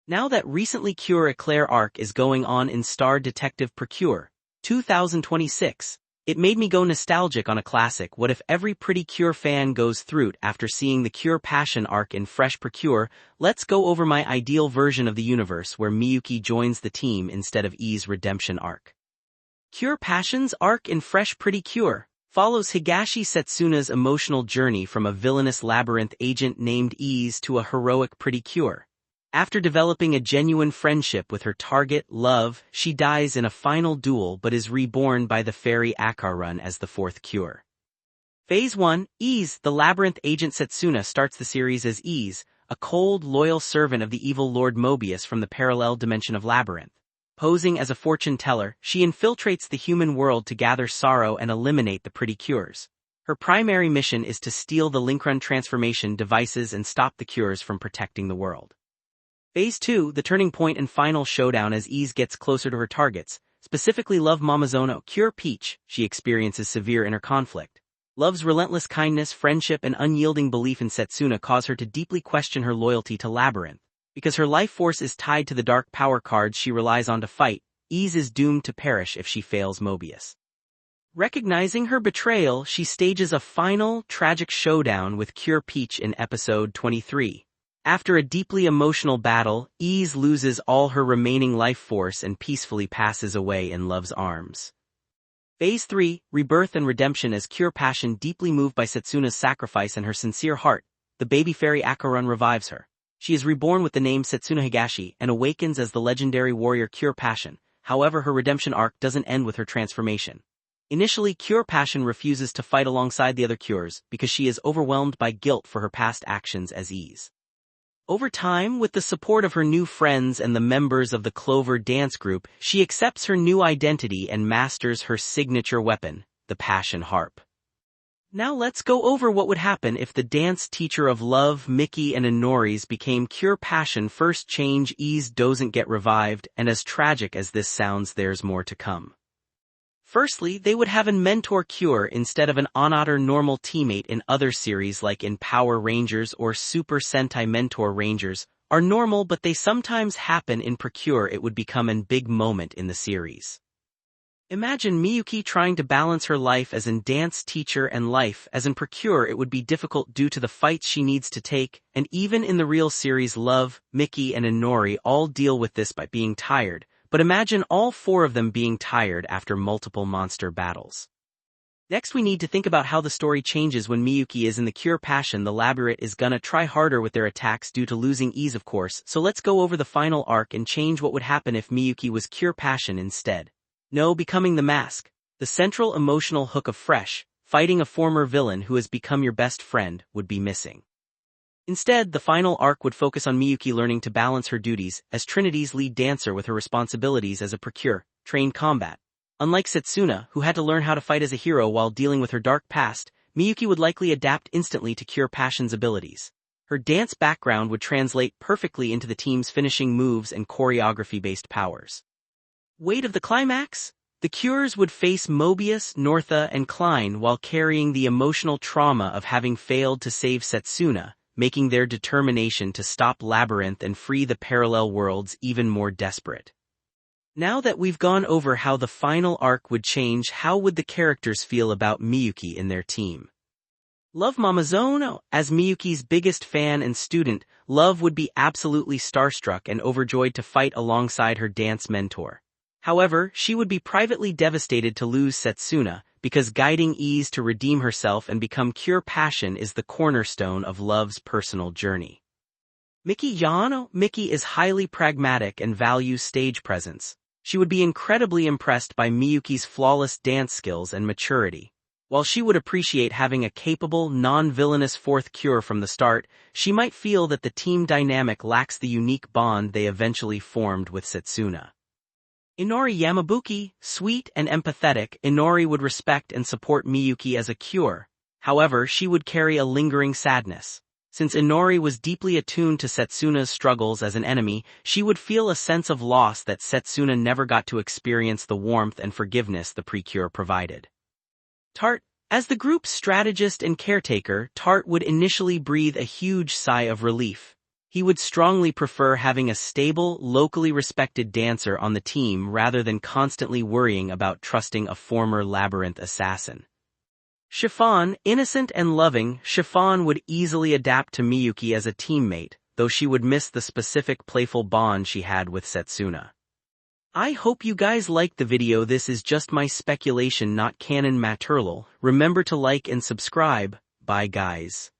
Now that recently Cure Eclair arc is going on in Star Detective Precure 2026, it made me go nostalgic on a classic. What if every pretty Cure fan goes through it after seeing the Cure Passion arc in Fresh Precure? Let's go over my ideal version of the universe where Miyuki joins the team instead of E's redemption arc. Cure Passion's arc in Fresh Pretty Cure follows Higashi Setsuna's emotional journey from a villainous labyrinth agent named Ease to a heroic Pretty Cure. After developing a genuine friendship with her target, Love, she dies in a final duel but is reborn by the fairy Akarun as the fourth Cure. Phase 1, Ease. The labyrinth agent Setsuna starts the series as Ease, a cold, loyal servant of the evil Lord Mobius from the parallel dimension of Labyrinth. Posing as a fortune teller, she infiltrates the human world to gather sorrow and eliminate the Pretty Cures. Her primary mission is to steal the Linkrun transformation devices and stop the Cures from protecting the world. Phase 2, the turning point and final showdown as Ease gets closer to her targets, specifically Love Mamazono, Cure Peach. She experiences severe inner conflict. Love's relentless kindness, friendship, and unyielding belief in Setsuna cause her to deeply question her loyalty to Labyrinth. Because her life force is tied to the dark power cards she relies on to fight, Ease is doomed to perish if she fails Mobius. Recognizing her betrayal, she stages a final, tragic showdown with Cure Peach in episode 23. After a deeply emotional battle, Ease loses all her remaining life force and peacefully passes away in Love's arms. Phase 3, Rebirth and Redemption. As Cure Passion, deeply moved by Setsuna's sacrifice and her sincere heart, the baby fairy Akarun revives her. She is reborn with the name Setsuna Higashi and awakens as the legendary warrior Cure Passion. However, her redemption arc doesn't end with her transformation. Initially, Cure Passion refuses to fight alongside the other Cures because she is overwhelmed by guilt for her past actions as Ease. Over time, with the support of her new friends and the members of the Clover dance group, she accepts her new identity and masters her signature weapon, the Passion Harp. Now let's go over what would happen if the dance teacher of Love, Miki, and Inori's became Cure Passion. First change, Ease doesn't get revived, and as tragic as this sounds, there's more to come. Firstly, they would have a mentor Cure instead of an another normal teammate. In other series like in Power Rangers or Super Sentai. Mentor Rangers are normal, but they sometimes happen in Precure. It would become a big moment in the series. Imagine Miyuki trying to balance her life as in dance teacher and life as in Precure. It would be difficult due to the fights she needs to take, and even in the real series Love, Miki, and Inori all deal with this by being tired. But imagine all four of them being tired after multiple monster battles. Next, we need to think about how the story changes when Miyuki is in the Cure Passion. The Labyrinth is gonna try harder with their attacks due to losing Ease, of course, so let's go over the final arc and change what would happen if Miyuki was Cure Passion instead. No, becoming the mask. The central emotional hook of Fresh, fighting a former villain who has become your best friend, would be missing. Instead, the final arc would focus on Miyuki learning to balance her duties as Trinity's lead dancer with her responsibilities as a Precure, trained combat. Unlike Setsuna, who had to learn how to fight as a hero while dealing with her dark past, Miyuki would likely adapt instantly to Cure Passion's abilities. Her dance background would translate perfectly into the team's finishing moves and choreography-based powers. Weight of the climax? The Cures would face Mobius, Northa, and Klein while carrying the emotional trauma of having failed to save Setsuna, making their determination to stop Labyrinth and free the parallel worlds even more desperate. Now that we've gone over how the final arc would change, how would the characters feel about Miyuki in their team? Love Mamazono. As Miyuki's biggest fan and student, Love would be absolutely starstruck and overjoyed to fight alongside her dance mentor. However, she would be privately devastated to lose Setsuna, because guiding Ease to redeem herself and become Cure Passion is the cornerstone of Love's personal journey. Miki Yano. Miki is highly pragmatic and values stage presence. She would be incredibly impressed by Miyuki's flawless dance skills and maturity. While she would appreciate having a capable, non-villainous fourth Cure from the start, she might feel that the team dynamic lacks the unique bond they eventually formed with Setsuna. Inori Yamabuki. Sweet and empathetic, Inori would respect and support Miyuki as a Cure. However, she would carry a lingering sadness. Since Inori was deeply attuned to Setsuna's struggles as an enemy, she would feel a sense of loss that Setsuna never got to experience the warmth and forgiveness the Precure provided. Tart. As the group's strategist and caretaker, Tart would initially breathe a huge sigh of relief. He would strongly prefer having a stable, locally respected dancer on the team rather than constantly worrying about trusting a former labyrinth assassin. Chiffon, innocent and loving, Chiffon would easily adapt to Miyuki as a teammate, though she would miss the specific playful bond she had with Setsuna. I hope you guys liked the video. This is just my speculation, not canon material. Remember to like and subscribe. Bye guys.